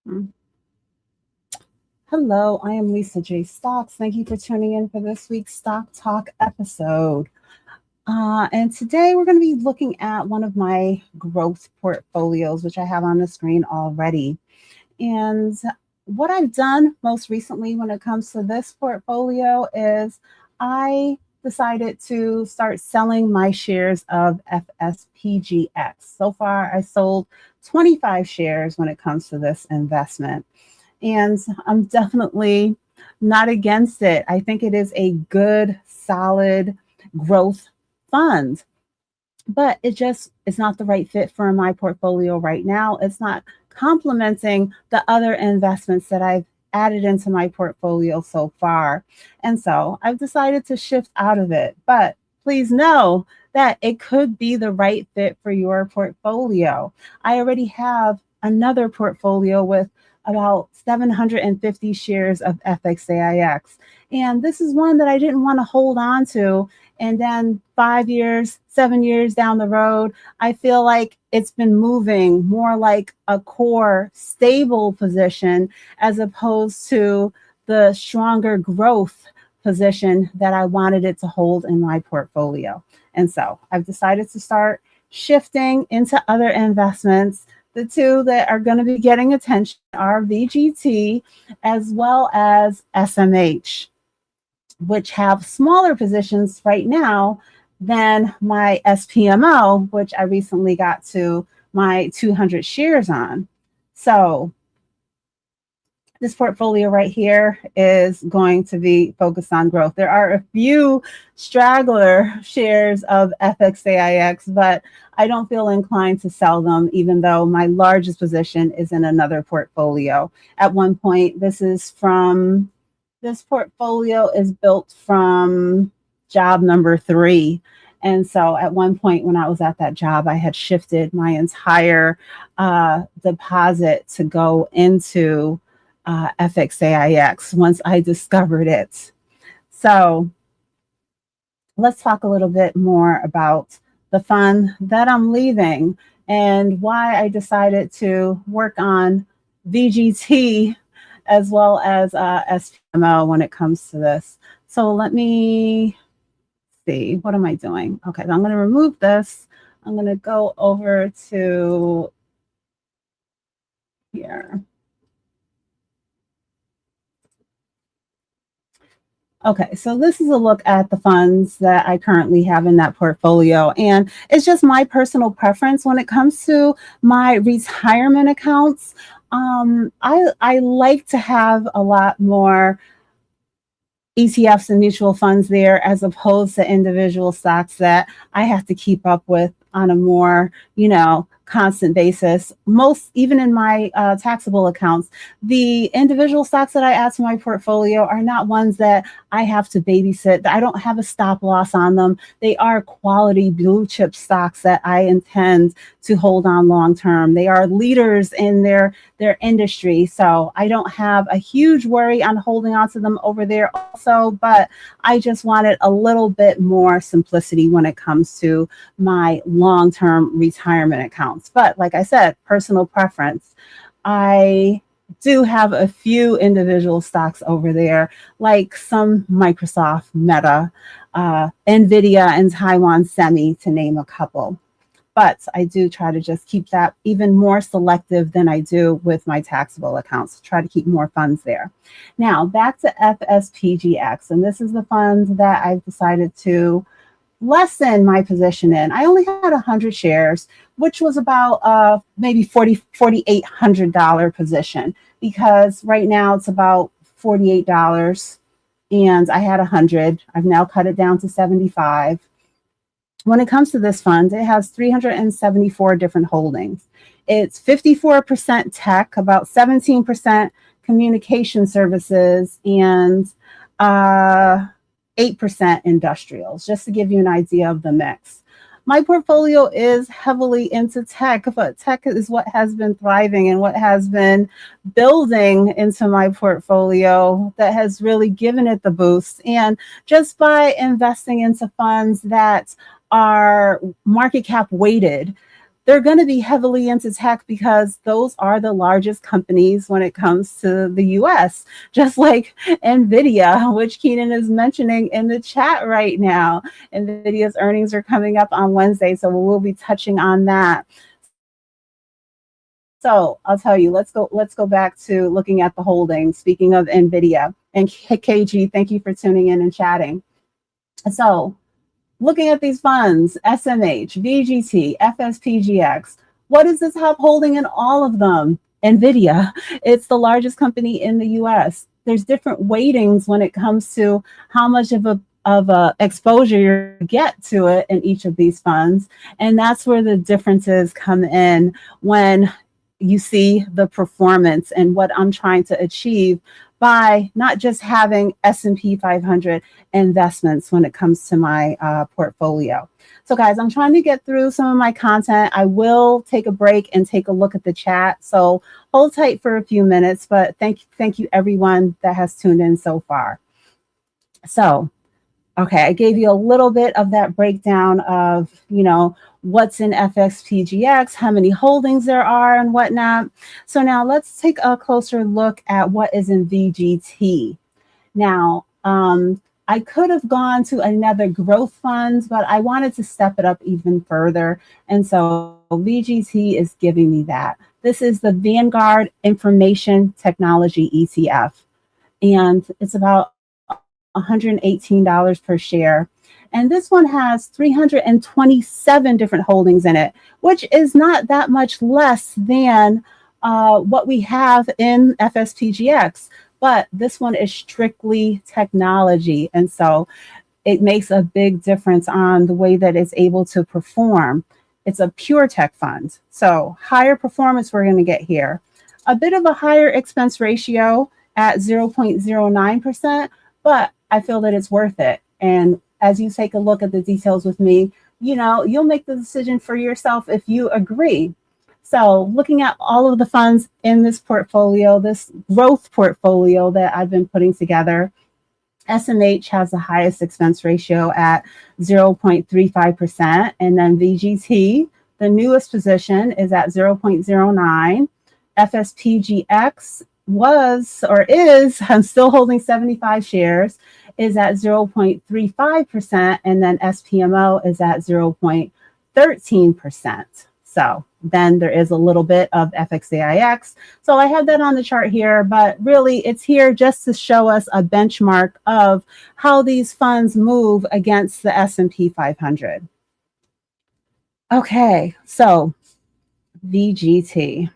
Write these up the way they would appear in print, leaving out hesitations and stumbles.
Mm. Hello, I am Lisa J. Stocks. Thank you for tuning in for this week's Stock Talk episode. And today we're going to be looking at one of my growth portfolios, which I have on the screen already. And what I've done most recently when it comes to this portfolio is I decided to start selling my shares of FSPGX. So far, I sold 25 shares when it comes to this investment. And I'm definitely not against it. I think it is a good, solid growth fund, but it's not the right fit for my portfolio right now. It's not complementing the other investments that I've added into my portfolio so far. And so I've decided to shift out of it. But please know that it could be the right fit for your portfolio. I already have another portfolio with about 750 shares of FXAIX. And this is one that I didn't want to hold on to. And then 5 years, 7 years down the road, I feel like it's been moving more like a core stable position as opposed to the stronger growth position that I wanted it to hold in my portfolio. And so I've decided to start shifting into other investments. The two that are going to be getting attention are VGT as well as SMH, which have smaller positions right now than my SPMO, which I recently got to my 200 shares on. So this portfolio right here is going to be focused on growth. There are a few straggler shares of FXAIX, but I don't feel inclined to sell them, even though my largest position is in another portfolio. At one point, this portfolio is built from job number 3. And so at one point when I was at that job, I had shifted my entire deposit to go into FXAIX once I discovered it. So let's talk a little bit more about the fund that I'm leaving and why I decided to work on VGT as well as SPMO when it comes to this. So let me see, what am I doing? Okay, so I'm going to remove this. I'm going to go over to here. Okay, so this is a look at the funds that I currently have in that portfolio. And it's just my personal preference when it comes to my retirement accounts. I like to have a lot more ETFs and mutual funds there as opposed to individual stocks that I have to keep up with on a more, constant basis. Most, even in my taxable accounts, the individual stocks that I add to my portfolio are not ones that I have to babysit. I don't have a stop loss on them. They are quality blue chip stocks that I intend to hold on long term. They are leaders in their industry. So I don't have a huge worry on holding on to them over there also, but I just wanted a little bit more simplicity when it comes to my long-term retirement accounts. But like I said, personal preference. I do have a few individual stocks over there, like some Microsoft, Meta, Nvidia, and Taiwan Semi, to name a couple. But I do try to just keep that even more selective than I do with my taxable accounts, try to keep more funds there. Now, back to FSPGX, and this is the fund that I've decided to lessen my position in. I only had 100 shares, which was about maybe $4,800 position, because right now it's about $48 and I had 100. I've now cut it down to 75. When it comes to this fund, it has 374 different holdings. It's 54% tech, about 17% communication services, and 8% industrials, just to give you an idea of the mix. My portfolio is heavily into tech, but tech is what has been thriving and what has been building into my portfolio that has really given it the boost. And just by investing into funds that are market cap weighted, they're going to be heavily into tech because those are the largest companies when it comes to the US, just like Nvidia, which Keenan is mentioning in the chat right now. Nvidia's earnings are coming up on Wednesday, so we'll be touching on that. So I'll tell you, let's go back to looking at the holdings. Speaking of Nvidia, and KG, thank you for tuning in and chatting. So looking at these funds, SMH, VGT, FSPGX, what is the top holding in all of them? Nvidia. It's the largest company in the US. There's different weightings when it comes to how much of a exposure you get to it in each of these funds. And that's where the differences come in when you see the performance and what I'm trying to achieve by not just having S&P 500 investments when it comes to my portfolio. So guys, I'm trying to get through some of my content. I will take a break and take a look at the chat. So hold tight for a few minutes, but thank you everyone that has tuned in so far. So, okay, I gave you a little bit of that breakdown of, what's in FSPGX, how many holdings there are and whatnot. So now let's take a closer look at what is in VGT. Now, I could have gone to another growth funds, but I wanted to step it up even further. And so VGT is giving me that. This is the Vanguard Information Technology ETF. And it's about $118 per share. And this one has 327 different holdings in it, which is not that much less than what we have in FSPGX. But this one is strictly technology. And so it makes a big difference on the way that it's able to perform. It's a pure tech fund. So higher performance we're going to get here. A bit of a higher expense ratio at 0.09%, but I feel that it's worth it. And as you take a look at the details with me, you'll make the decision for yourself if you agree. So looking at all of the funds in this portfolio, this growth portfolio that I've been putting together, SMH has the highest expense ratio at 0.35%. And then VGT, the newest position, is at 0.09. FSPGX was or is, I'm still holding 75 shares, is at 0.35%, and then SPMO is at 0.13%. So then there is a little bit of FXAIX. So I have that on the chart here, but really it's here just to show us a benchmark of how these funds move against the S&P 500. Okay, so VGT.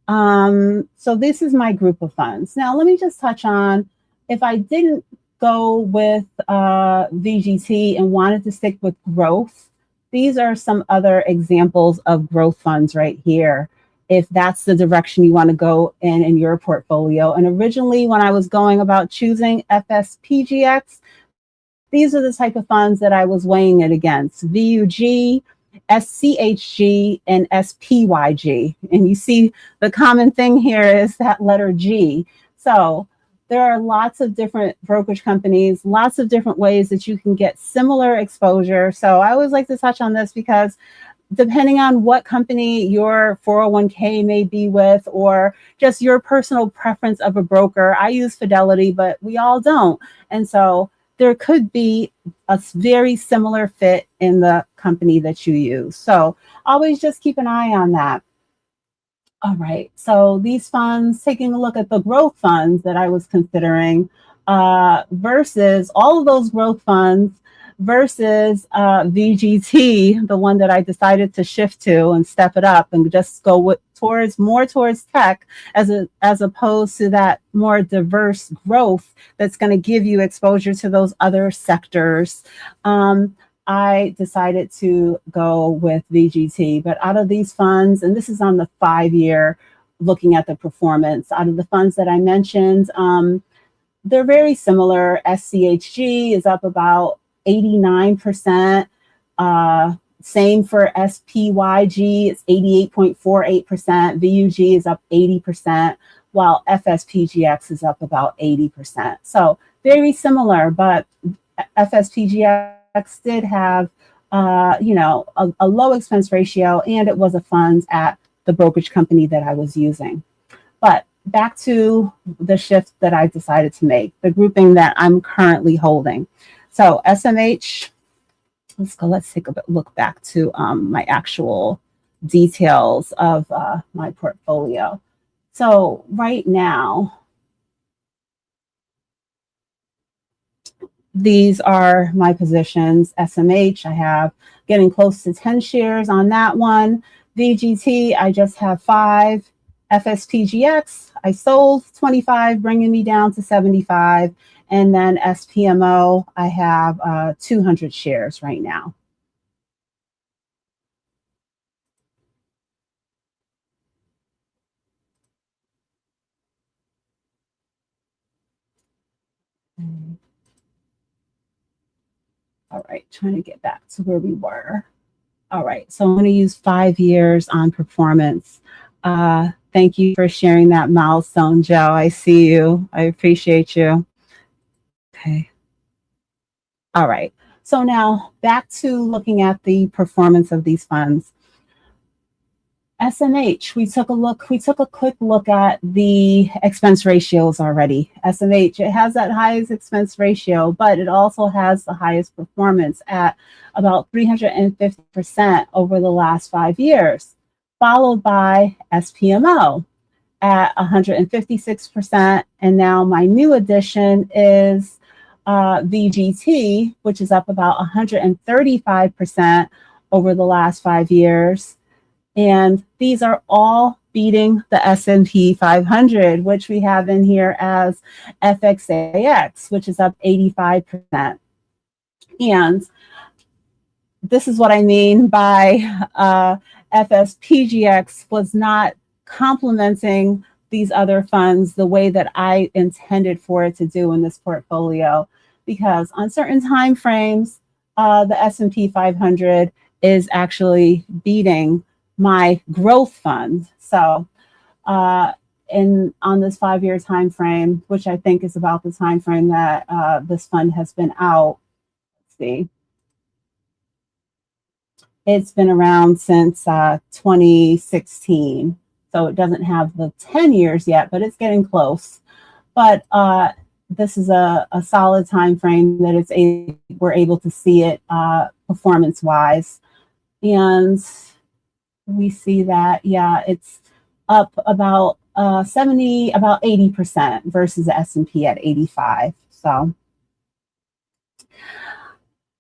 So this is my group of funds. Now let me just touch on, if I didn't go with VGT and wanted to stick with growth, these are some other examples of growth funds right here, if that's the direction you want to go in your portfolio. And originally when I was going about choosing FSPGX, these are the type of funds that I was weighing it against: VUG, SCHG, and SPYG. And you see the common thing here is that letter G. So there are lots of different brokerage companies, lots of different ways that you can get similar exposure. So I always like to touch on this because depending on what company your 401k may be with, or just your personal preference of a broker, I use Fidelity, but we all don't. And so there could be a very similar fit in the company that you use. So always just keep an eye on that. All right, so these funds, taking a look at the growth funds that I was considering versus all of those growth funds versus VGT, the one that I decided to shift to and step it up and just go more towards tech as opposed to that more diverse growth that's going to give you exposure to those other sectors. I decided to go with VGT, but out of these funds, and this is on the 5-year, looking at the performance, out of the funds that I mentioned, they're very similar. SCHG is up about 89%. Same for SPYG, it's 88.48%. VUG is up 80%, while FSPGX is up about 80%. So very similar, but FSPGX did have a low expense ratio, and it was a fund at the brokerage company that I was using. But back to the shift that I decided to make, the grouping that I'm currently holding. So SMH, let's take a look back to my actual details of my portfolio. So right now, these are my positions. SMH, I have getting close to 10 shares on that one. VGT, I just have 5. FSPGX, I sold 25, bringing me down to 75. And then SPMO, I have 200 shares right now. All right, trying to get back to where we were. All right, so I'm going to use 5 years on performance. Thank you for sharing that milestone, Joe. I see you. I appreciate you. Okay. All right. So now back to looking at the performance of these funds. SMH, we took a quick look at the expense ratios already. SMH, it has that highest expense ratio, but it also has the highest performance at about 350% over the last 5 years, followed by SPMO at 156%. And now my new addition is VGT, which is up about 135% over the last 5 years. And these are all beating the S&P 500, which we have in here as FXAX, which is up 85%. And this is what I mean by FSPGX was not complementing these other funds the way that I intended for it to do in this portfolio, because on certain time frames, the S&P 500 is actually beating my growth fund. So on this 5-year time frame, which I think is about the time frame that this fund has been out, let's see, it's been around since 2016. So it doesn't have the 10 years yet, but it's getting close. But this is a solid time frame that we're able to see it performance wise. And we see that, yeah, it's up about 80% versus the S&P at 85. So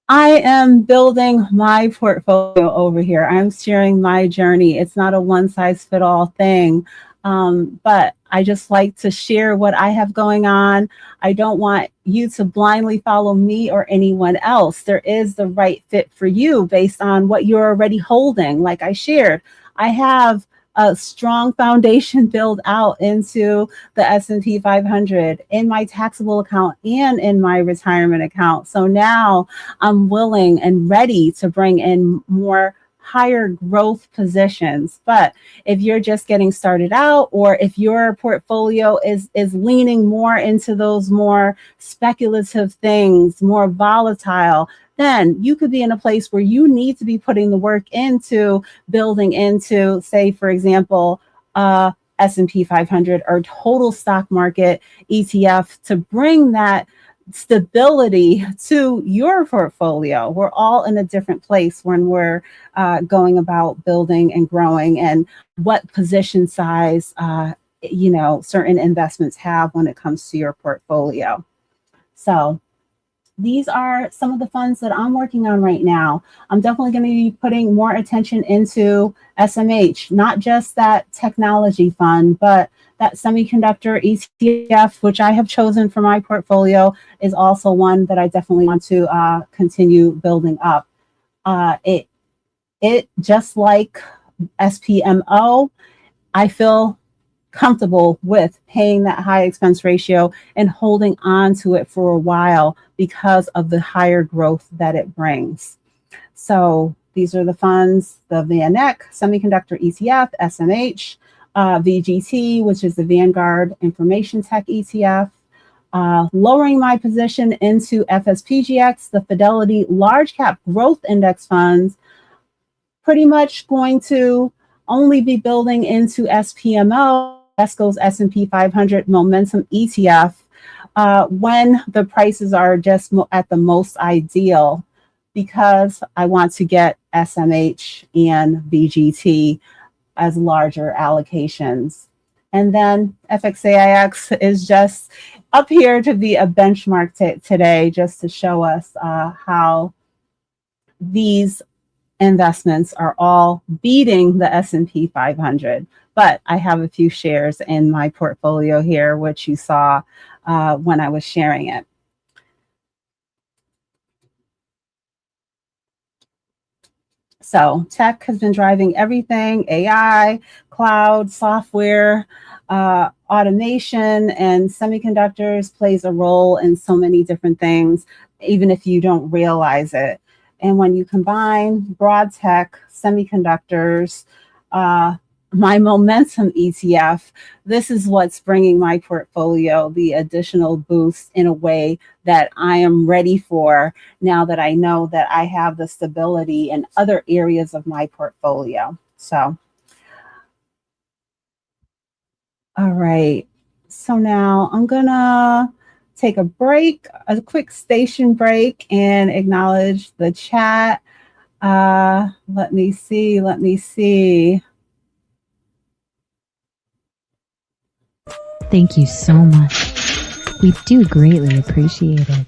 I am building my portfolio over here. I'm sharing my journey. It's not a one-size-fits-all thing, but I just like to share what I have going on. I don't want you to blindly follow me or anyone else. There is the right fit for you based on what you're already holding. Like I shared, I have a strong foundation built out into the S&P 500 in my taxable account and in my retirement account. So now I'm willing and ready to bring in more higher growth positions. But if you're just getting started out, or if your portfolio is leaning more into those more speculative things, more volatile, then you could be in a place where you need to be putting the work into building into, say, for example, S&P 500 or total stock market ETF to bring that stability to your portfolio. We're all in a different place when we're going about building and growing, and what position size certain investments have when it comes to your portfolio. So these are some of the funds that I'm working on right now. I'm definitely going to be putting more attention into SMH, not just that technology fund, but that semiconductor ETF, which I have chosen for my portfolio, is also one that I definitely want to continue building up. It just like SPMO, I feel comfortable with paying that high expense ratio and holding on to it for a while because of the higher growth that it brings. So these are the funds: the VanEck Semiconductor ETF, SMH, VGT, which is the Vanguard Information Tech ETF, lowering my position into FSPGX, the Fidelity Large Cap Growth Index funds, pretty much going to only be building into SPMO, Esco's S&P 500 Momentum ETF, when the prices are just at the most ideal, because I want to get SMH and VGT as larger allocations. And then FXAIX is just up here to be a benchmark today, just to show us how these investments are all beating the S&P 500. But I have a few shares in my portfolio here, which you saw when I was sharing it. So tech has been driving everything: AI, cloud, software, automation, and semiconductors plays a role in so many different things, even if you don't realize it. And when you combine broad tech, semiconductors, my momentum ETF, this is what's bringing my portfolio the additional boost in a way that I am ready for, now that I know that I have the stability in other areas of my portfolio. So, all right. So now I'm gonna take a break, a quick station break, and acknowledge the chat. Let me see. Thank you so much. We do greatly appreciate it.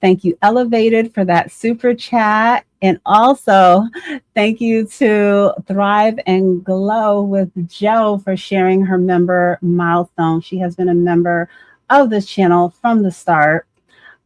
Thank you, Elevated, for that super chat. And also, thank you to Thrive and Glow with Joe for sharing her member milestone. She has been a member of this channel from the start,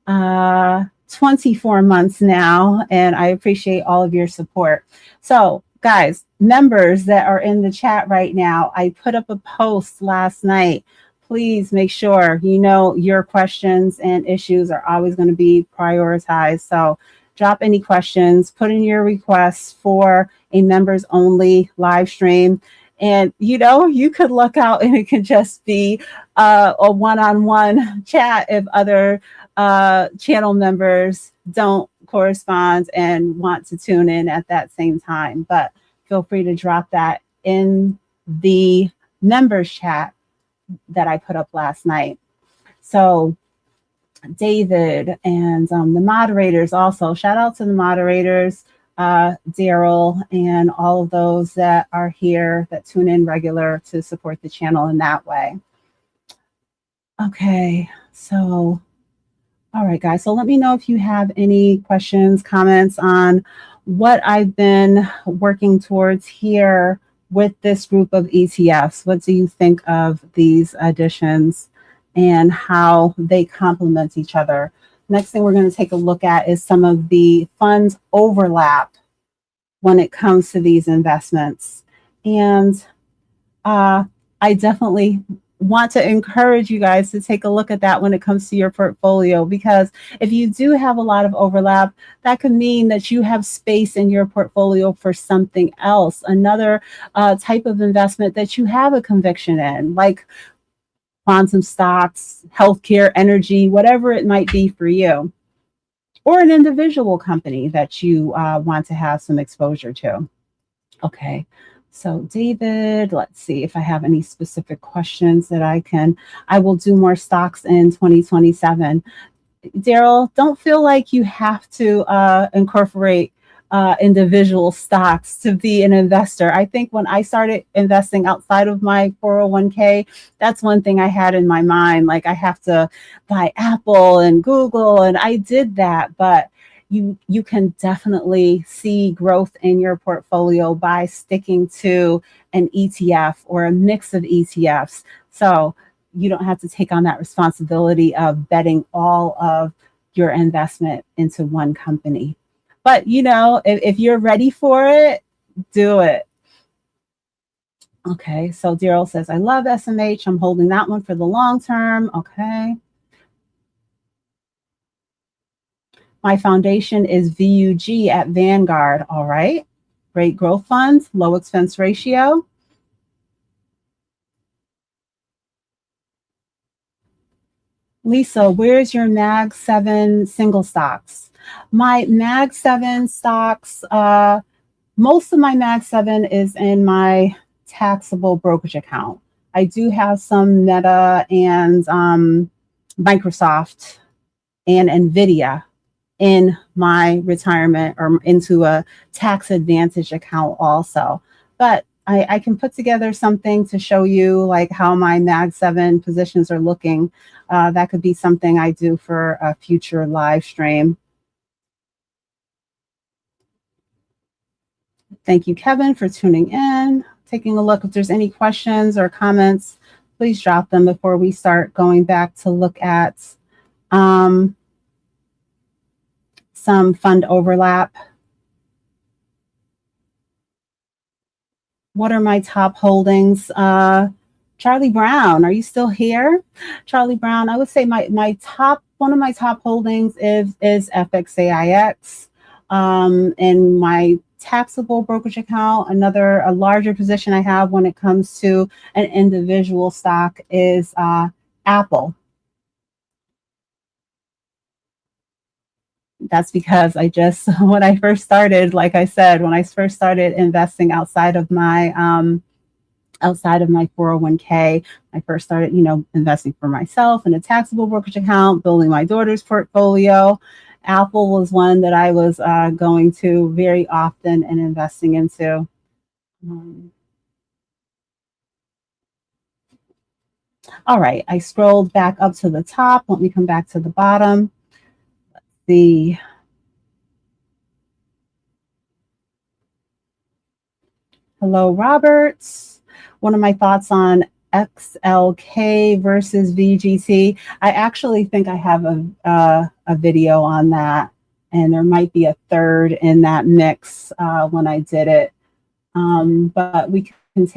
24 months now, and I appreciate all of your support. So, guys, members that are in the chat right now, I put up a post last night. Please make sure you know your questions and issues are always going to be prioritized. So drop any questions, put in your requests for a members only live stream. And, you know, you could look out and it could just be a one-on-one chat if other channel members don't correspond and want to tune in at that same time. But feel free to drop that in the members chat that I put up last night. So David and the moderators also, shout out to the moderators, Daryl, and all of those that are here that tune in regular to support the channel in that way. Okay, so, all right, guys. So let me know if you have any questions, comments on what I've been working towards here with this group of ETFs. What do you think of these additions and how they complement each other? Next thing we're going to take a look at is some of the funds overlap when it comes to these investments. And I definitely want to encourage you guys to take a look at that when it comes to your portfolio, because if you do have a lot of overlap, that could mean that you have space in your portfolio for something else, another type of investment that you have a conviction in, like quantum stocks, healthcare, energy, whatever it might be for you, or an individual company that you want to have some exposure to. Okay. So David, let's see if I have any specific questions that I will do more stocks in 2027. Daryl, don't feel like you have to incorporate individual stocks to be an investor. I think when I started investing outside of my 401k, that's one thing I had in my mind. Like I have to buy Apple and Google, and I did that, but you can definitely see growth in your portfolio by sticking to an ETF or a mix of ETFs. So you don't have to take on that responsibility of betting all of your investment into one company. But, you know, if you're ready for it, do it. Okay, so Daryl says, I love SMH. I'm holding that one for the long term. Okay. My foundation is VUG at Vanguard. All right. Great growth funds, low expense ratio. Lisa, where's your Mag 7 single stocks? My Mag 7 stocks, most of my Mag 7 is in my taxable brokerage account. I do have some Meta and Microsoft and Nvidia in my retirement or into a tax advantage account also. But I can put together something to show you like how my Mag 7 positions are looking. That could be something I do for a future live stream. Thank you, Kevin, for tuning in. Taking a look. If there's any questions or comments, please drop them before we start going back to look at some fund overlap. What are my top holdings? Charlie Brown, are you still here? Charlie Brown, I would say one of my top holdings is FXAIX. In my taxable brokerage account, a larger position I have when it comes to an individual stock is Apple. That's because when I first started, like I said, when I first started investing outside of my 401k, I first started, investing for myself in a taxable brokerage account, building my daughter's portfolio. Apple was one that I was going to very often and investing into. All right, I scrolled back up to the top. Let me come back to the bottom. Hello, Roberts. One of my thoughts on XLK versus VGT. I actually think I have a video on that, and there might be a third in that mix when I did it. But we can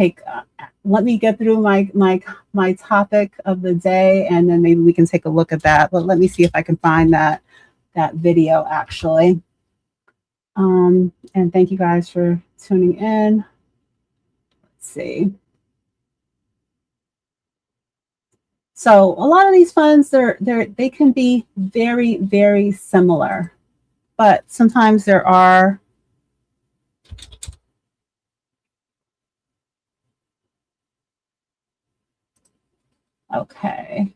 let me get through my topic of the day, and then maybe we can take a look at that. But let me see if I can find that video actually. And thank you guys for tuning in. Let's see. So a lot of these funds, they can be very, very similar, but sometimes there are okay.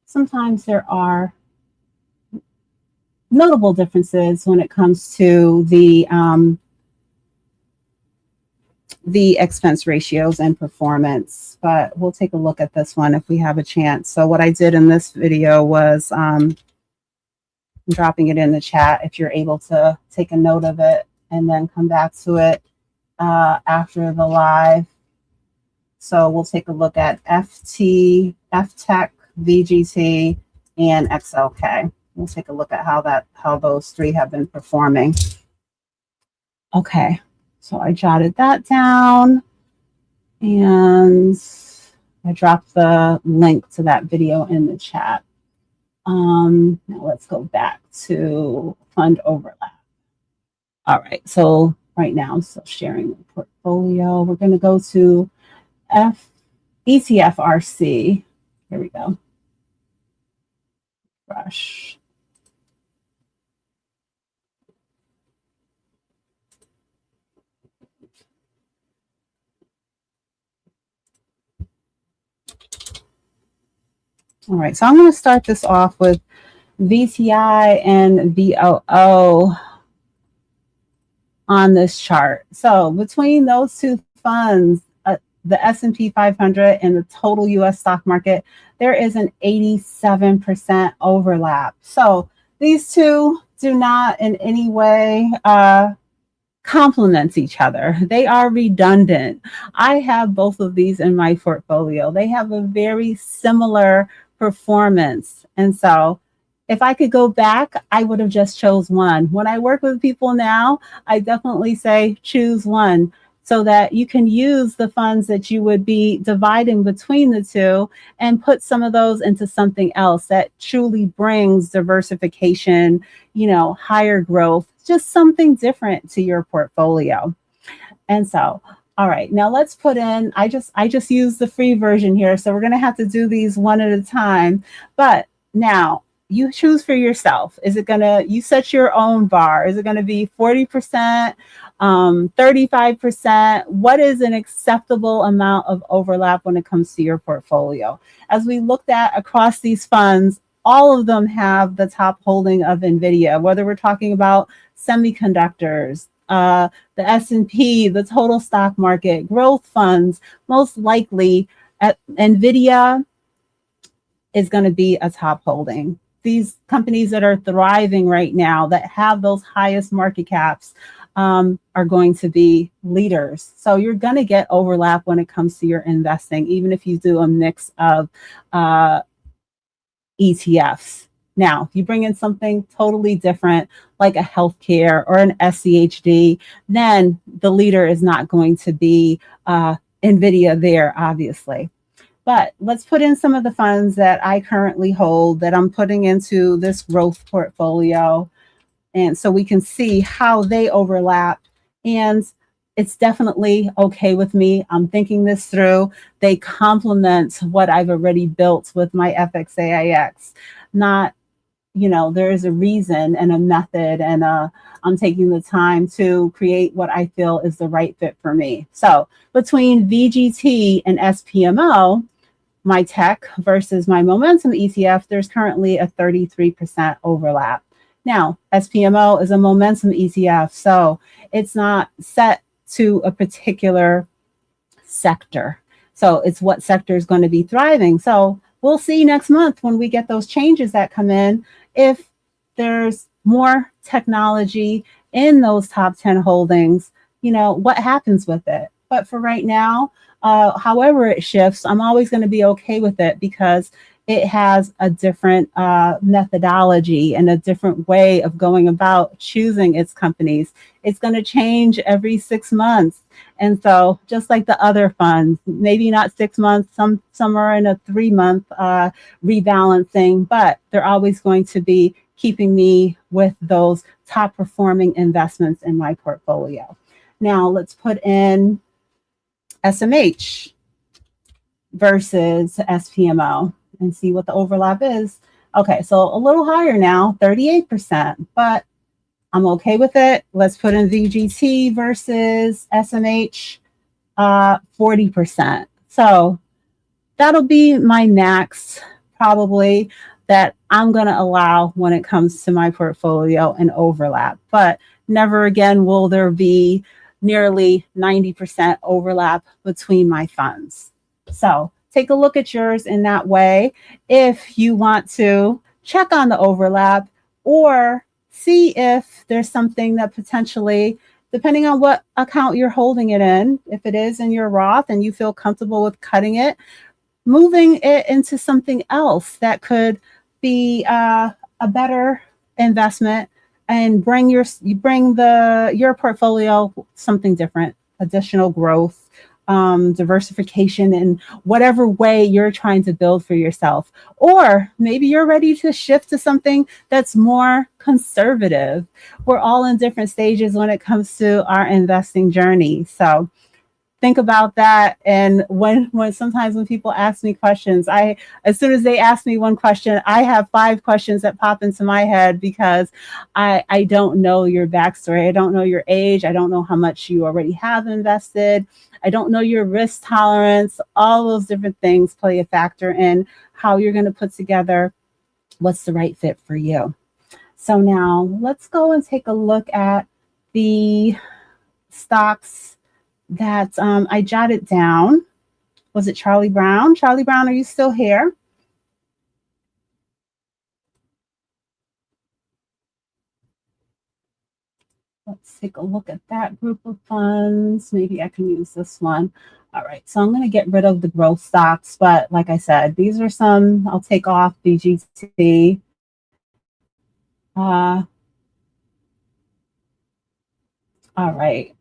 Sometimes there are notable differences when it comes to the expense ratios and performance, but we'll take a look at this one if we have a chance. So what I did in this video was dropping it in the chat if you're able to take a note of it and then come back to it after the live. So we'll take a look at FTEC, VGT, and XLK. We'll take a look at how those three have been performing. Okay, so I jotted that down and I dropped the link to that video in the chat. Now let's go back to fund overlap. All right, so right now I'm still sharing the portfolio. We're going to go to ETF RC. Here we go. Brush. All right, so I'm going to start this off with VTI and VOO on this chart. So between those two funds, the S&P 500 and the total US stock market, there is an 87% overlap. So these two do not in any way complement each other. They are redundant. I have both of these in my portfolio. They have a very similar performance. And so if I could go back, I would have just chose one. When I work with people now, I definitely say choose one so that you can use the funds that you would be dividing between the two and put some of those into something else that truly brings diversification, higher growth, just something different to your portfolio. And so All right, now let's put in, I just used the free version here, so we're gonna have to do these one at a time. But now you choose for yourself. Is it gonna, you set your own bar? Is it gonna be 40%, 35%? What is an acceptable amount of overlap when it comes to your portfolio? As we looked at across these funds, all of them have the top holding of Nvidia, whether we're talking about semiconductors, the S&P, the total stock market, growth funds, most likely Nvidia is going to be a top holding. These companies that are thriving right now, that have those highest market caps, are going to be leaders. So you're going to get overlap when it comes to your investing, even if you do a mix of ETFs. Now, if you bring in something totally different, like a healthcare or an SCHG, then the leader is not going to be Nvidia there, obviously. But let's put in some of the funds that I currently hold that I'm putting into this growth portfolio. And so we can see how they overlap. And it's definitely okay with me. I'm thinking this through. They complement what I've already built with my FXAIX. Not, there is a reason and a method, and I'm taking the time to create what I feel is the right fit for me. So between VGT and SPMO, my tech versus my momentum ETF, there's currently a 33% overlap. Now, SPMO is a momentum ETF, so it's not set to a particular sector. So it's what sector is going to be thriving. So we'll see next month when we get those changes that come in, if there's more technology in those top 10 holdings, what happens with it. But for right now, however it shifts, I'm always going to be okay with it, because it has a different methodology and a different way of going about choosing its companies. It's going to change every 6 months. And so just like the other funds, maybe not 6 months, some are in a 3-month rebalancing, but they're always going to be keeping me with those top performing investments in my portfolio. Now let's put in SMH versus SPMO and see what the overlap is. Okay, so a little higher now, 38%, but I'm okay with it. Let's put in VGT versus SMH, 40%. So that'll be my max, probably, that I'm going to allow when it comes to my portfolio and overlap. But never again will there be nearly 90% overlap between my funds. So take a look at yours in that way if you want to check on the overlap, or see if there's something that potentially, depending on what account you're holding it in, if it is in your Roth and you feel comfortable with cutting it, moving it into something else that could be a better investment, and bring your portfolio something different, additional growth, diversification in whatever way you're trying to build for yourself. Or maybe you're ready to shift to something that's more conservative. We're all in different stages when it comes to our investing journey. So think about that. And when sometimes when people ask me questions, as soon as they ask me one question, I have 5 questions that pop into my head, because I don't know your backstory. I don't know your age. I don't know how much you already have invested. I don't know your risk tolerance. All those different things play a factor in how you're going to put together what's the right fit for you. So now let's go and take a look at the stocks that I jotted down. Was it Charlie Brown? Charlie Brown, are you still here? Let's take a look at that group of funds. Maybe I can use this one. All right, so I'm going to get rid of the growth stocks, but like I said, these are some. I'll take off VGT. All right.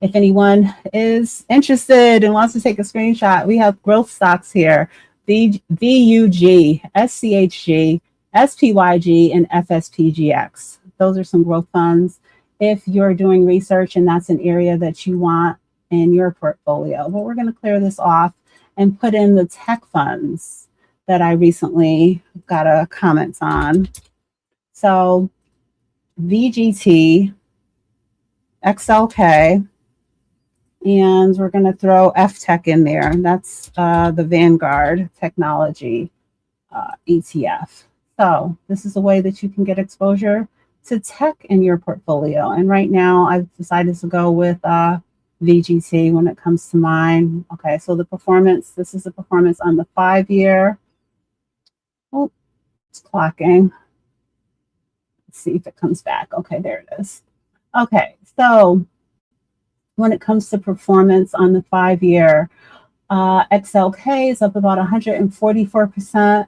If anyone is interested and wants to take a screenshot, we have growth stocks here: VUG, SCHG, SPYG, and FSPGX. Those are some growth funds. If you're doing research and that's an area that you want in your portfolio. But we're going to clear this off and put in the tech funds that I recently got a comment on. So VGT, XLK, and we're going to throw FTEC in there. That's the Vanguard technology ETF. So this is a way that you can get exposure to tech in your portfolio. And right now I've decided to go with VGT when it comes to mine. Okay, so the performance, this is the performance on the 5-year. Oh, it's clocking. Let's see if it comes back. Okay, there it is. Okay, so when it comes to performance on the 5-year, XLK is up about 144%.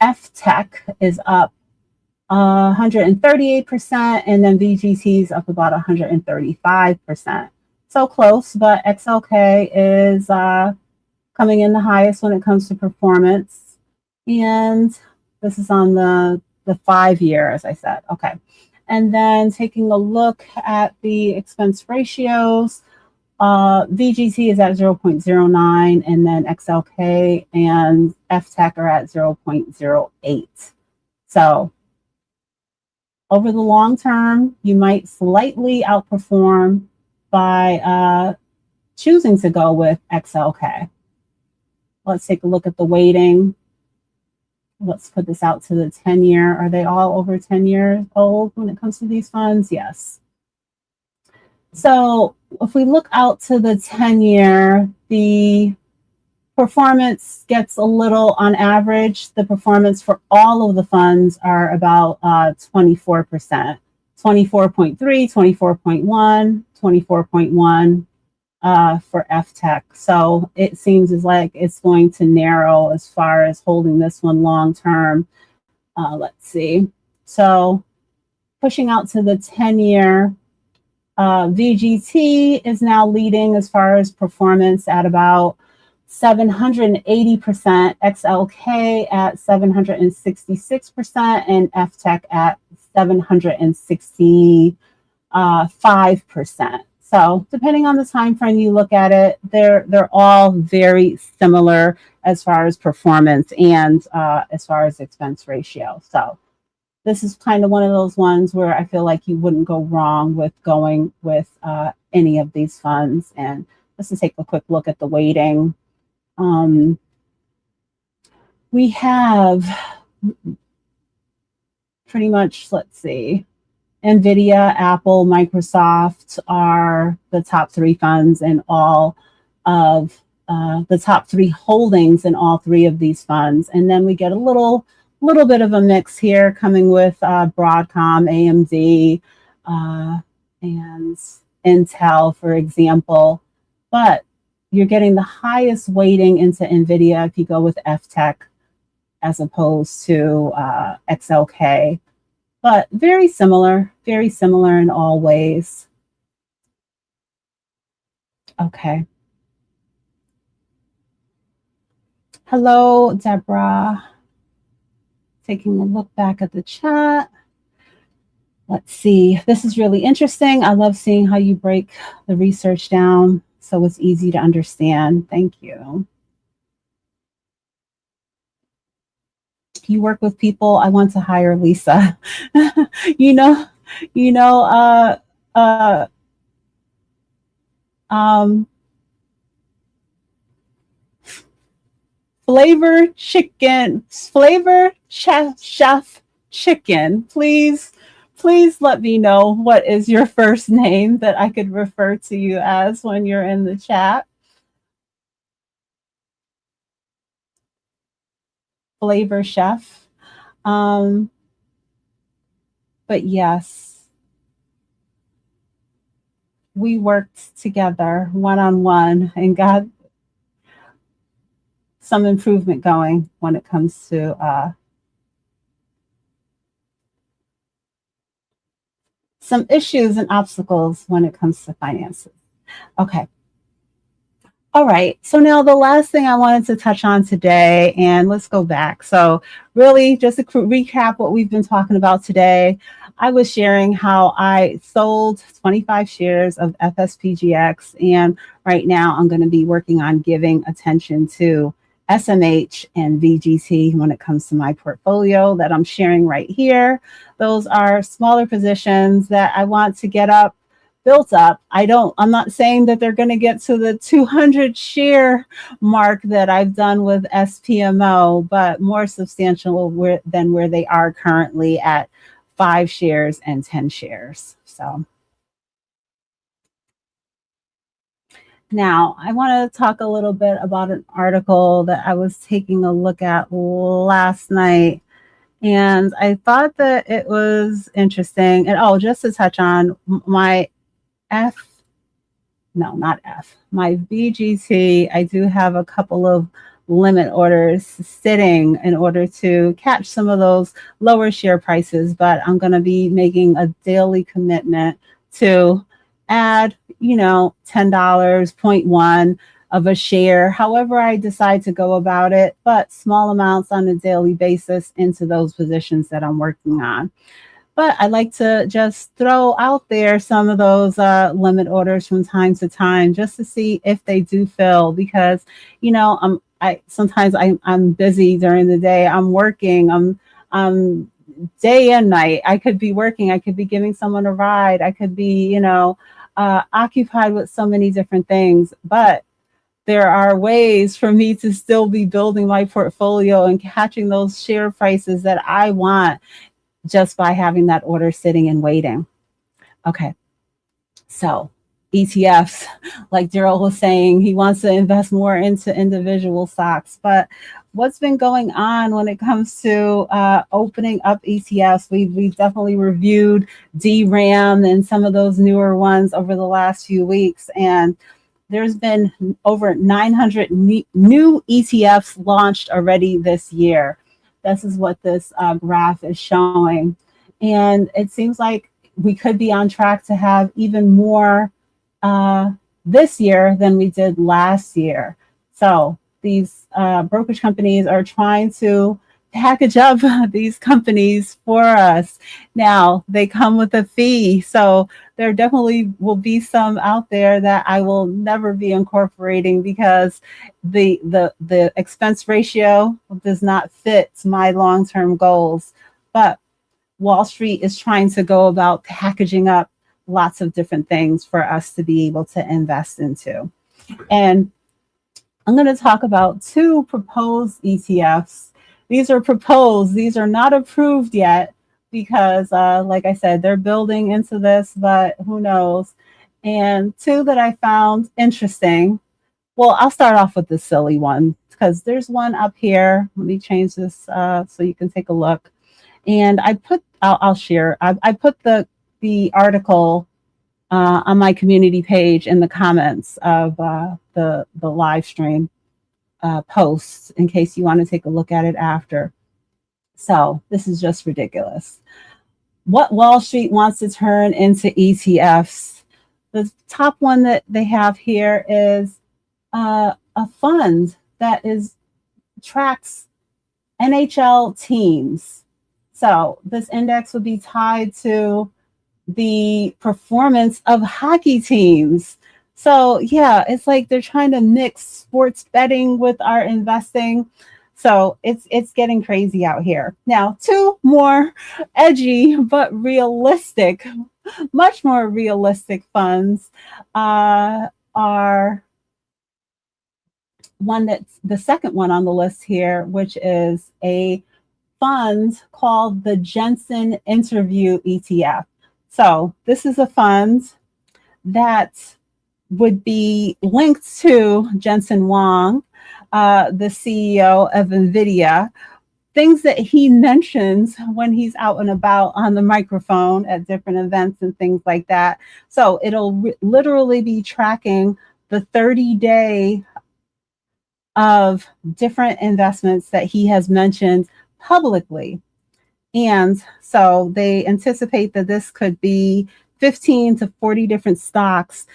FTEC is up 138%, and then VGT is up about 135%. So close, but XLK is coming in the highest when it comes to performance. And this is on the 5-year, as I said. Okay. And then taking a look at the expense ratios, VGT is at 0.09, and then XLK and FTEC are at 0.08. So over the long term, you might slightly outperform by choosing to go with XLK. Let's take a look at the weighting. Let's put this out to the 10-year. Are they all over 10 years old when it comes to these funds? Yes. So if we look out to the 10-year, the performance gets a little, on average, the performance for all of the funds are about 24%, 24.3, 24.1, 24.1 for FTEC. So it seems as like it's going to narrow as far as holding this one long term. Let's see. So pushing out to the 10-year, VGT is now leading as far as performance at about 780%, XLK at 766%, and FTEC at 765%. So depending on the time frame you look at it, they're all very similar as far as performance and as far as expense ratio. So this is kind of one of those ones where I feel like you wouldn't go wrong with going with any of these funds. And let's just take a quick look at the weighting. We have pretty much, let's see, Nvidia, Apple, Microsoft are the top 3 funds in all of the top 3 holdings in all 3 of these funds. And then we get a little bit of a mix here coming with Broadcom, AMD, and Intel, for example. But you're getting the highest weighting into Nvidia if you go with FTEC as opposed to XLK. But very similar in all ways. Okay. Hello, Deborah. Taking a look back at the chat. Let's see. This is really interesting. I love seeing how you break the research down so it's easy to understand. Thank you. You work with people. I want to hire Lisa. Flavor Chef Chicken. Please let me know what is your first name that I could refer to you as when you're in the chat. Flavor Chef. But yes, we worked together one-on-one and got some improvement going when it comes to some issues and obstacles when it comes to finances. Okay. All right. So now the last thing I wanted to touch on today, and let's go back. So really just to recap what we've been talking about today. I was sharing how I sold 25 shares of FSPGX, and right now I'm going to be working on giving attention to SMH and VGT when it comes to my portfolio that I'm sharing right here. Those are smaller positions that I want to get built up. I'm not saying that they're going to get to the 200 share mark that I've done with SPMO, but more substantial than where they are currently at 5 shares and 10 shares. So now I want to talk a little bit about an article that I was taking a look at last night. And I thought that it was interesting. And just to touch on my my VGT, I do have a couple of limit orders sitting in order to catch some of those lower share prices, but I'm going to be making a daily commitment to add, $10, 0.1 of a share, however I decide to go about it, but small amounts on a daily basis into those positions that I'm working on. But I like to just throw out there some of those limit orders from time to time just to see if they do fill, because I'm busy during the day. I'm working. I'm day and night. I could be working. I could be giving someone a ride. I could be occupied with so many different things. But there are ways for me to still be building my portfolio and catching those share prices that I want, just by having that order sitting and waiting. Okay, so ETFs, like Daryl was saying, he wants to invest more into individual stocks. But what's been going on when it comes to opening up ETFs? We've definitely reviewed DRAM and some of those newer ones over the last few weeks, and there's been over 900 new ETFs launched already this year. This is what this graph is showing. And it seems like we could be on track to have even more this year than we did last year. So these brokerage companies are trying to package up these companies for us. Now, they come with a fee. So there definitely will be some out there that I will never be incorporating because the expense ratio does not fit my long-term goals. But Wall Street is trying to go about packaging up lots of different things for us to be able to invest into. And I'm going to talk about 2 proposed ETFs. These are proposed. These are not approved yet because, like I said, they're building into this, but who knows. And 2 that I found interesting. Well, I'll start off with the silly one because there's one up here. Let me change this so you can take a look. And I'll share. I put the article on my community page in the comments of the live stream posts in case you want to take a look at it after. So this is just ridiculous. What Wall Street wants to turn into ETFs. The top one that they have here is a fund that tracks NHL teams. So this index would be tied to the performance of hockey teams. So yeah, it's like they're trying to mix sports betting with our investing. So it's getting crazy out here. Now, 2 more edgy but realistic, much more realistic funds are the second one on the list here, which is a fund called the Jensen Interview ETF. So this is a fund that would be linked to Jensen Huang, the CEO of Nvidia, things that he mentions when he's out and about on the microphone at different events and things like that. So it'll literally be tracking the 30-day of different investments that he has mentioned publicly. And so they anticipate that this could be 15 to 40 different stocks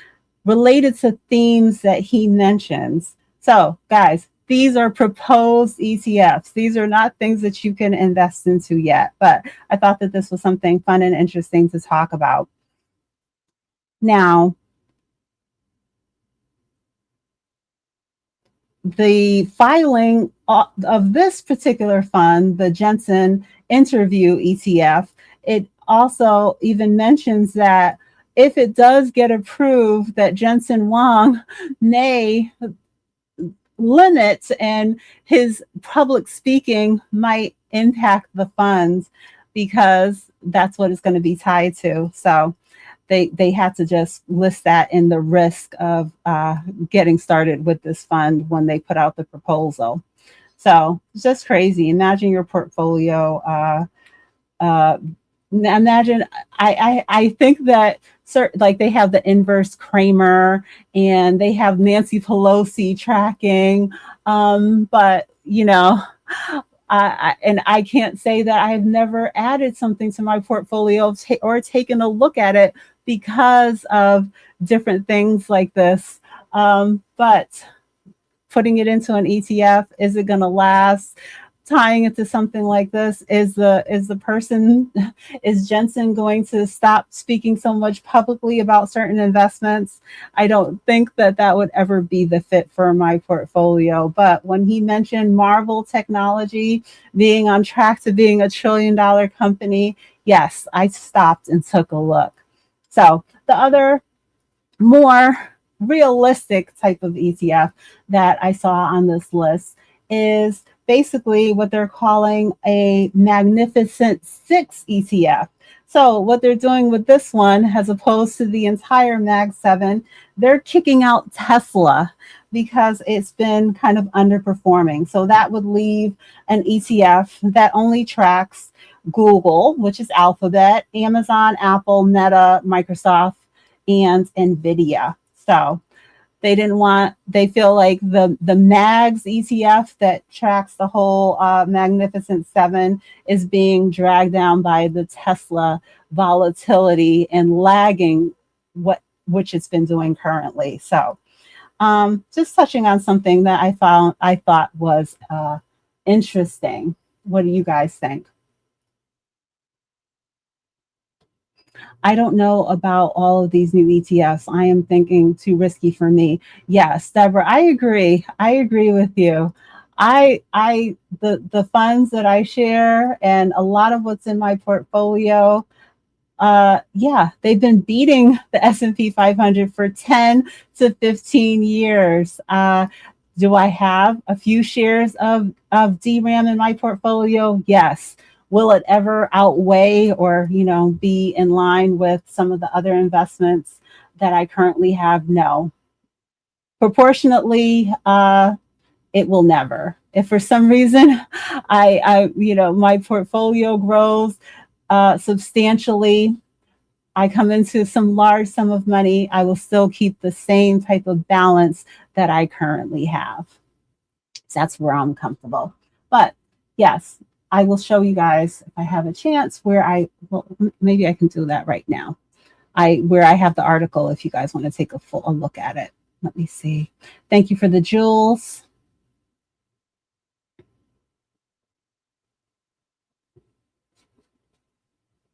related to themes that he mentions. So guys, these are proposed ETFs. These are not things that you can invest into yet, but I thought that this was something fun and interesting to talk about. Now, the filing of this particular fund, the Jensen Interview ETF, it also even mentions that if it does get approved, that Jensen Huang may limit and his public speaking might impact the funds because that's what it's going to be tied to. So they had to just list that in the risk of getting started with this fund when they put out the proposal. So it's just crazy. Imagine your portfolio. Imagine, I think that like they have the inverse Kramer and they have Nancy Pelosi tracking, but you know, I can't say that I've never added something to my portfolio or taken a look at it because of different things like this. But putting it into an ETF, is it going to last? Tying it to something like this, is Jensen going to stop speaking so much publicly about certain investments? I don't think that would ever be the fit for my portfolio. But when he mentioned Marvel Technology being on track to being $1 trillion company, yes, I stopped and took a look. So the other more realistic type of ETF that I saw on this list is basically what they're calling a Magnificent Six ETF. So what they're doing with this one, as opposed to the entire Mag 7, they're kicking out Tesla because it's been kind of underperforming. So that would leave an ETF that only tracks Google, which is Alphabet, Amazon, Apple, Meta, Microsoft, and Nvidia. So they feel like the MAGS ETF that tracks the whole Magnificent Seven is being dragged down by the Tesla volatility and lagging which it's been doing currently. So just touching on something that I thought was interesting. What do you guys think? I don't know about all of these new ETFs. I am thinking too risky for me. Yes, Deborah, I agree. I agree with you. The funds that I share and a lot of what's in my portfolio, yeah, they've been beating the S&P 500 for 10 to 15 years. Do I have a few shares of DRAM in my portfolio? Yes. Will it ever outweigh or, be in line with some of the other investments that I currently have? No. Proportionately, it will never. If for some reason my portfolio grows substantially, I come into some large sum of money, I will still keep the same type of balance that I currently have. So that's where I'm comfortable. But yes, I will show you guys if I have a chance where maybe I can do that right now. Where I have the article if you guys want to take a look at it. Let me see. Thank you for the jewels.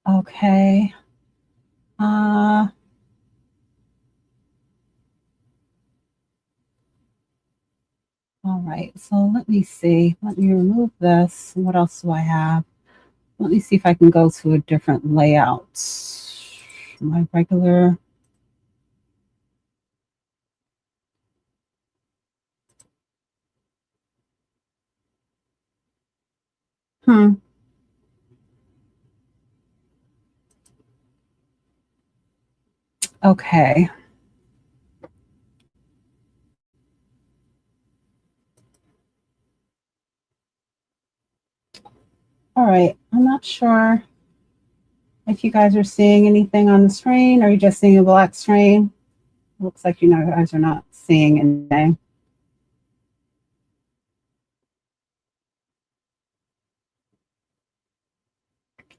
Okay. All right, so let me see. Let me remove this. What else do I have? Let me see if I can go to a different layout. My regular. Okay. All right, I'm not sure if you guys are seeing anything on the screen. Are you just seeing a black screen? Looks like you guys are not seeing anything.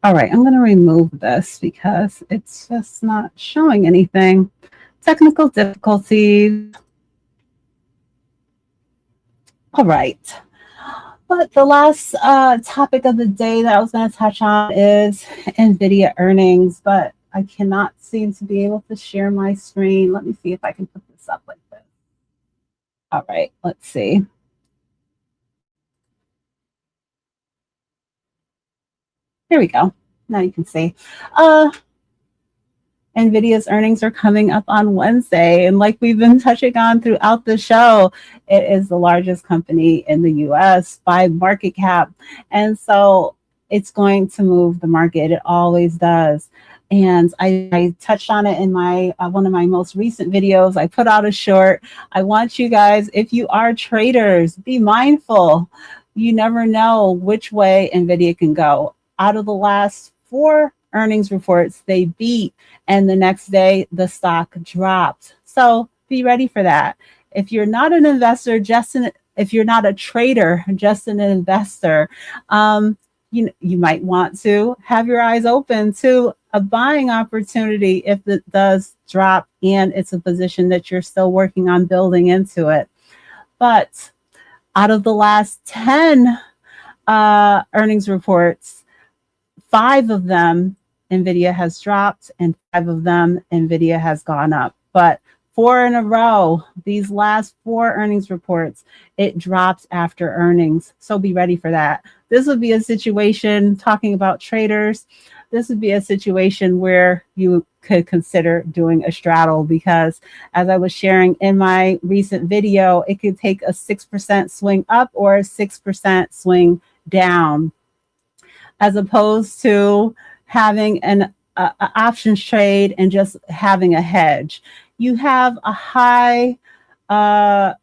All right, I'm going to remove this because it's just not showing anything. Technical difficulties. All right. But the last topic of the day that I was going to touch on is Nvidia earnings, but I cannot seem to be able to share my screen. Let me see if I can put this up like this. All right, let's see. There we go. Now you can see. Nvidia's earnings are coming up on Wednesday. And like we've been touching on throughout the show, it is the largest company in the US by market cap. And so it's going to move the market. It always does. And I touched on it in my one of my most recent videos. I put out a short. I want you guys, if you are traders, be mindful. You never know which way Nvidia can go. Out of the last 4 earnings reports, they beat, and the next day the stock dropped. So be ready for that. If you're not an investor, if you're not a trader, just an investor, you might want to have your eyes open to a buying opportunity if it does drop and it's a position that you're still working on building into it. But out of the last 10 earnings reports, 5 of them Nvidia has dropped and 5 of them Nvidia has gone up. But 4 in a row, these last 4 earnings reports, it drops after earnings. So be ready for that. This would be a situation, talking about traders, this would be a situation where you could consider doing a straddle, because as I was sharing in my recent video, it could take a 6% swing up or a 6% swing down, as opposed to having an options trade and just having a hedge. You have a high, I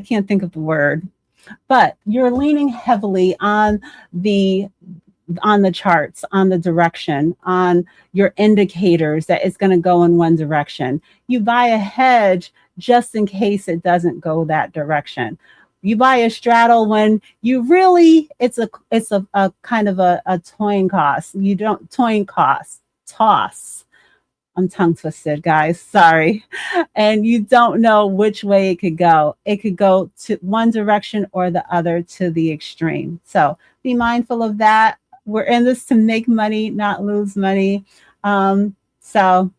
can't think of the word, but you're leaning heavily on the charts, on the direction, on your indicators that it's going to go in one direction. You buy a hedge just in case it doesn't go that direction. You buy a straddle when you really, it's a kind of a toss. I'm tongue twisted, guys. Sorry. And you don't know which way it could go. It could go to one direction or the other to the extreme. So be mindful of that. We're in this to make money, not lose money. So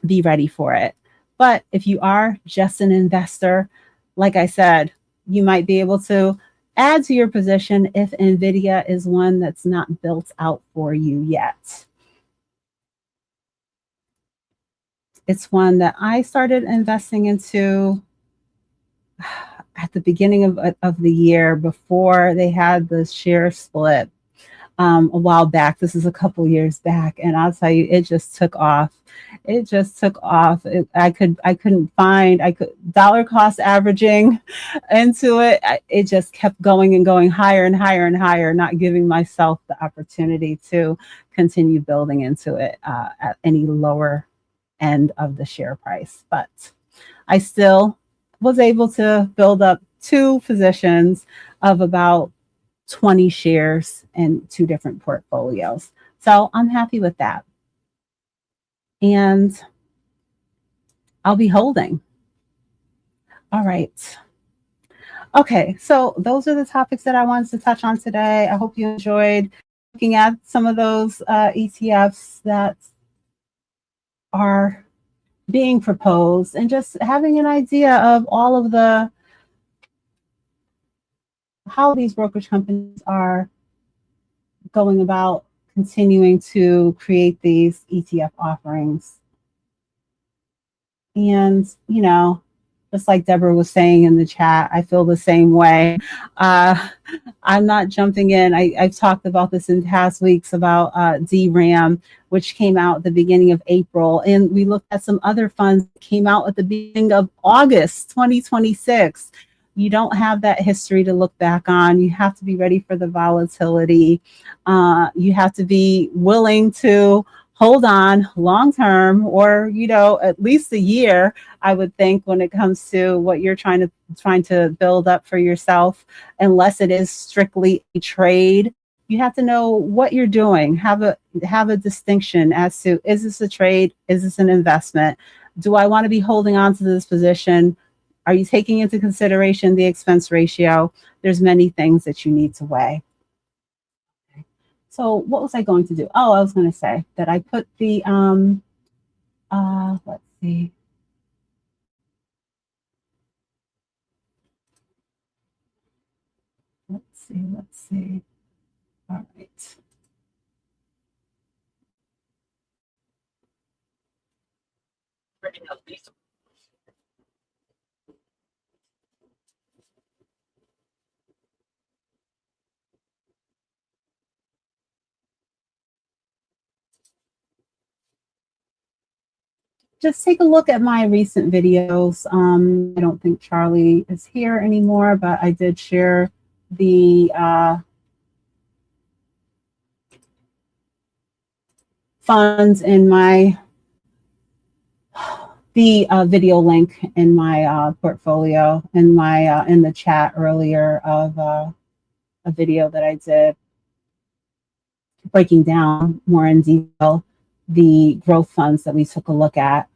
be ready for it. But if you are just an investor, like I said, you might be able to add to your position if Nvidia is one that's not built out for you yet. It's one that I started investing into at the beginning of the year, before they had the share split a while back. This is a couple years back, and I'll tell you, it just took off. It just took off. I couldn't find, dollar cost averaging into it. It just kept going and going higher and higher and higher, not giving myself the opportunity to continue building into it at any lower end of the share price. But I still was able to build up 2 positions of about 20 shares in 2 different portfolios. So I'm happy with that. And I'll be holding. All right. Okay, so those are the topics that I wanted to touch on today. I hope you enjoyed looking at some of those ETFs that are being proposed, and just having an idea of all of how these brokerage companies are going about continuing to create these ETF offerings. And, just like Deborah was saying in the chat, I feel the same way. I'm not jumping in. I've talked about this in past weeks about DRAM, which came out at the beginning of April. And we looked at some other funds that came out at the beginning of August 2026. You don't have that history to look back on. You have to be ready for the volatility. You have to be willing to hold on long term, or at least a year, I would think, when it comes to what you're trying to build up for yourself. Unless it is strictly a trade, you have to know what you're doing. Have a distinction as to, is this a trade? Is this an investment? Do I want to be holding on to this position? Are you taking into consideration the expense ratio? There's many things that you need to weigh. So what was I going to do? Oh, I was going to say that I put the, let's see. Let's see. All right. Just take a look at my recent videos. I don't think Charlie is here anymore, but I did share the funds in my video link in my portfolio in my in the chat earlier of a video that I did breaking down more in detail the growth funds that we took a look at.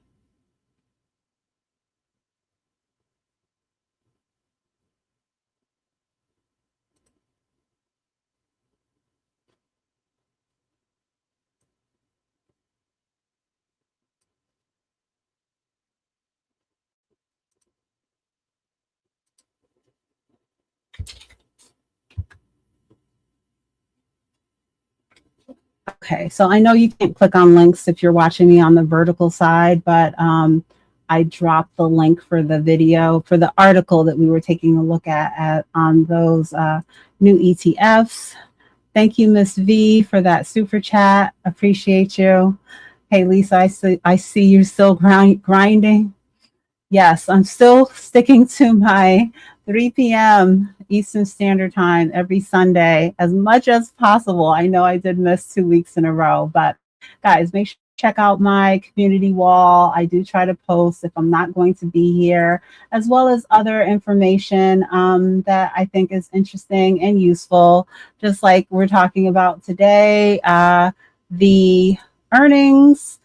Okay, so I know you can't click on links if you're watching me on the vertical side, but I dropped the link for the video, for the article that we were taking a look at on those new ETFs. Thank you, Miss V, for that super chat. Appreciate you. Hey, Lisa, I see you still grinding. Yes, I'm still sticking to my 3 p.m. Eastern Standard Time every Sunday as much as possible. I know I did miss 2 weeks in a row, but guys, make sure you check out my community wall. I do try to post if I'm not going to be here, as well as other information that I think is interesting and useful, just like we're talking about today, the earnings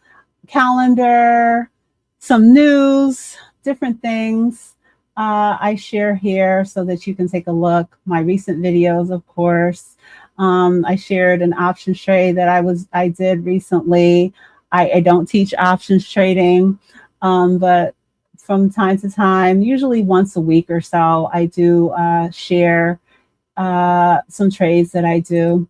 calendar, some news, different things I share here so that you can take a look. My recent videos, of course. I shared an options trade that I did recently. I don't teach options trading, but from time to time, usually once a week or so, I do share some trades that I do.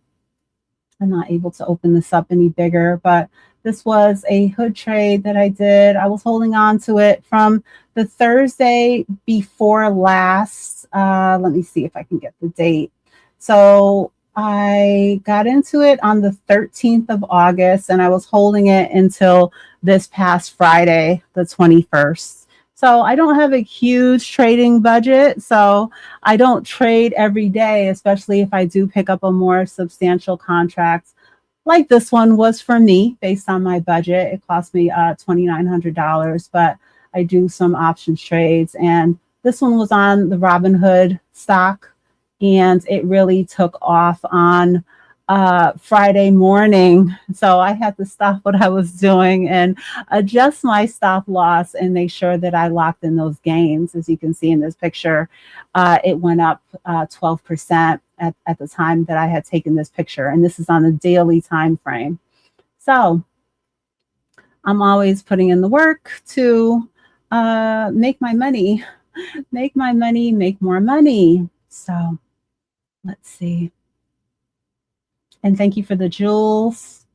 I'm not able to open this up any bigger, but this was a hood trade that I did. I was holding on to it from the Thursday before last. Let me see if I can get the date. So I got into it on the 13th of August, and I was holding it until this past Friday, the 21st. So I don't have a huge trading budget, so I don't trade every day, especially if I do pick up a more substantial contract. Like this one was for me based on my budget. It cost me $2,900, but I do some options trades. And this one was on the Robinhood stock, and it really took off on Friday morning. So I had to stop what I was doing and adjust my stop loss and make sure that I locked in those gains. As you can see in this picture, it went up 12% at the time that I had taken this picture. And this is on the daily time frame. So I'm always putting in the work to make my money, make more money. So let's see. And thank you for the jewels.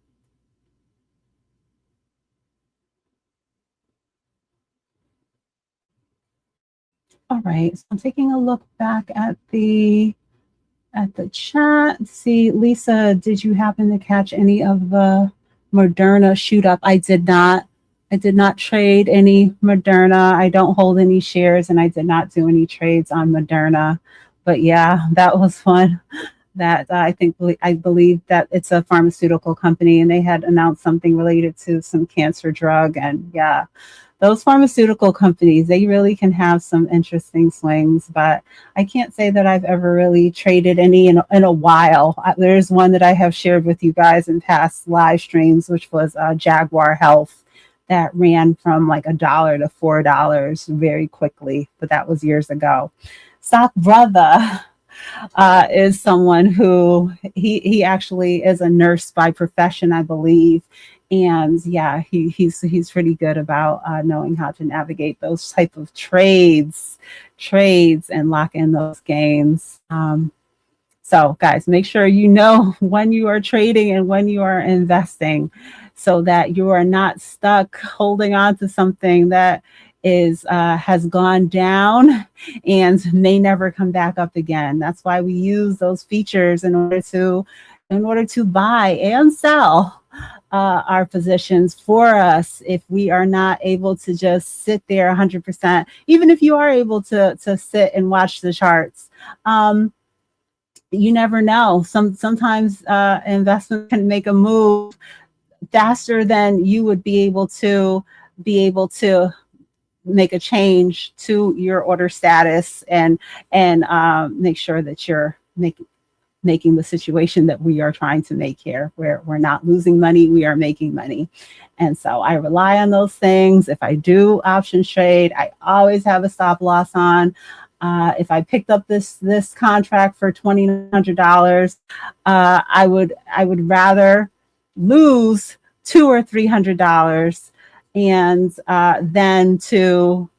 All right, so I'm taking a look back at the chat. See, Lisa, did you happen to catch any of the Moderna shoot up? I did not. I did not trade any Moderna. I don't hold any shares, and I did not do any trades on Moderna. But yeah, that was one that I believe that it's a pharmaceutical company, and they had announced something related to some cancer drug. And yeah, those pharmaceutical companies, they really can have some interesting swings, but I can't say that I've ever really traded any in a while. There's one that I have shared with you guys in past live streams, which was Jaguar Health. that ran from like $1 to $4 very quickly, but that was years ago. Stock Brother is someone who he actually is a nurse by profession, I believe. And yeah, he's pretty good about knowing how to navigate those type of trades and lock in those gains. So guys, make sure you know when you are trading and when you are investing, so that you are not stuck holding on to something that has gone down and may never come back up again. That's why we use those features in order to buy and sell our positions for us. If we are not able to just sit there 100%, even if you are able to sit and watch the charts, you never know. Sometimes investment can make a move faster than you would be able to make a change to your order status and make sure that you're making the situation that we are trying to make here, where we're not losing money, we are making money. And so I rely on those things. If I do option trade, I always have a stop loss on. If I picked up this contract for $2,900, I would rather lose $200 or $300 and than to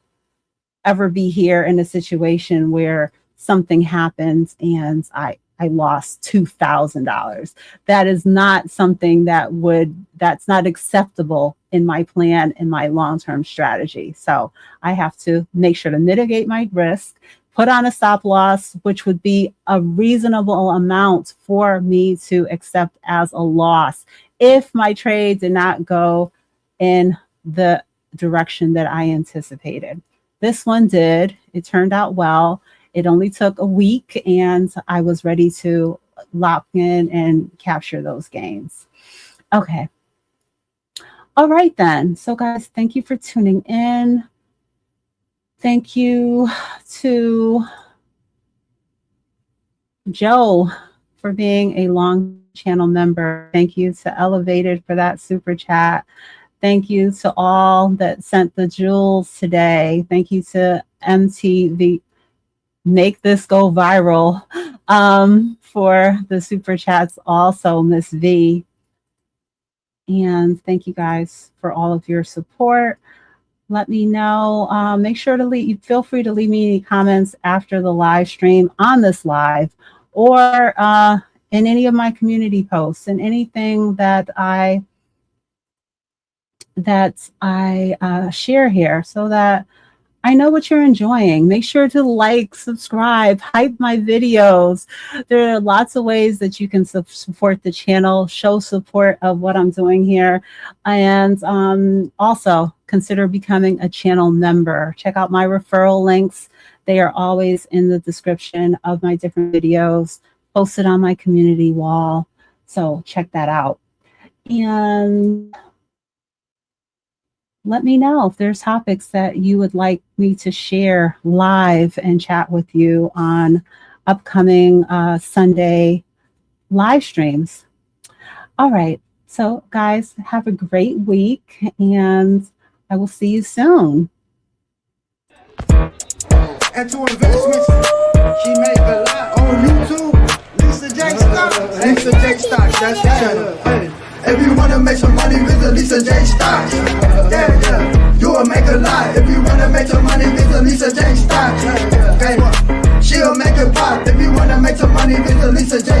ever be here in a situation where something happens and I lost $2,000. That is not something that's not acceptable in my plan, in my long-term strategy. So I have to make sure to mitigate my risk, put on a stop loss, which would be a reasonable amount for me to accept as a loss if my trade did not go in the direction that I anticipated. This one did. It turned out well. It only took a week and I was ready to lock in and capture those gains. Okay. All right then. So guys, thank you for tuning in. Thank you to Joe for being a long channel member. Thank you to Elevated for that super chat. Thank you to all that sent the jewels today. Thank you to MTV. Make this go viral for the super chats also, Miss V. And thank you guys for all of your support. Let me know. Make sure to feel free to leave me any comments after the live stream on this live, or in any of my community posts, and anything that I share here, so that I know what you're enjoying. Make sure to like, subscribe, hype my videos. There are lots of ways that you can support the channel, show support of what I'm doing here. And also consider becoming a channel member. Check out my referral links. They are always in the description of my different videos, posted on my community wall. So check that out. And let me know if there's topics that you would like me to share live and chat with you on upcoming Sunday live streams. All right. So guys, have a great week and I will see you soon. And to investments, she make a lot on YouTube. Lisa J Stocks. Lisa J Stocks, that's the channel. Hey. If you wanna make some money, visit Lisa J Stocks. Yeah, you will make a lot. If you wanna make some money, visit Lisa J Stocks. Okay, she'll make it pop. If you wanna make some money, visit Lisa J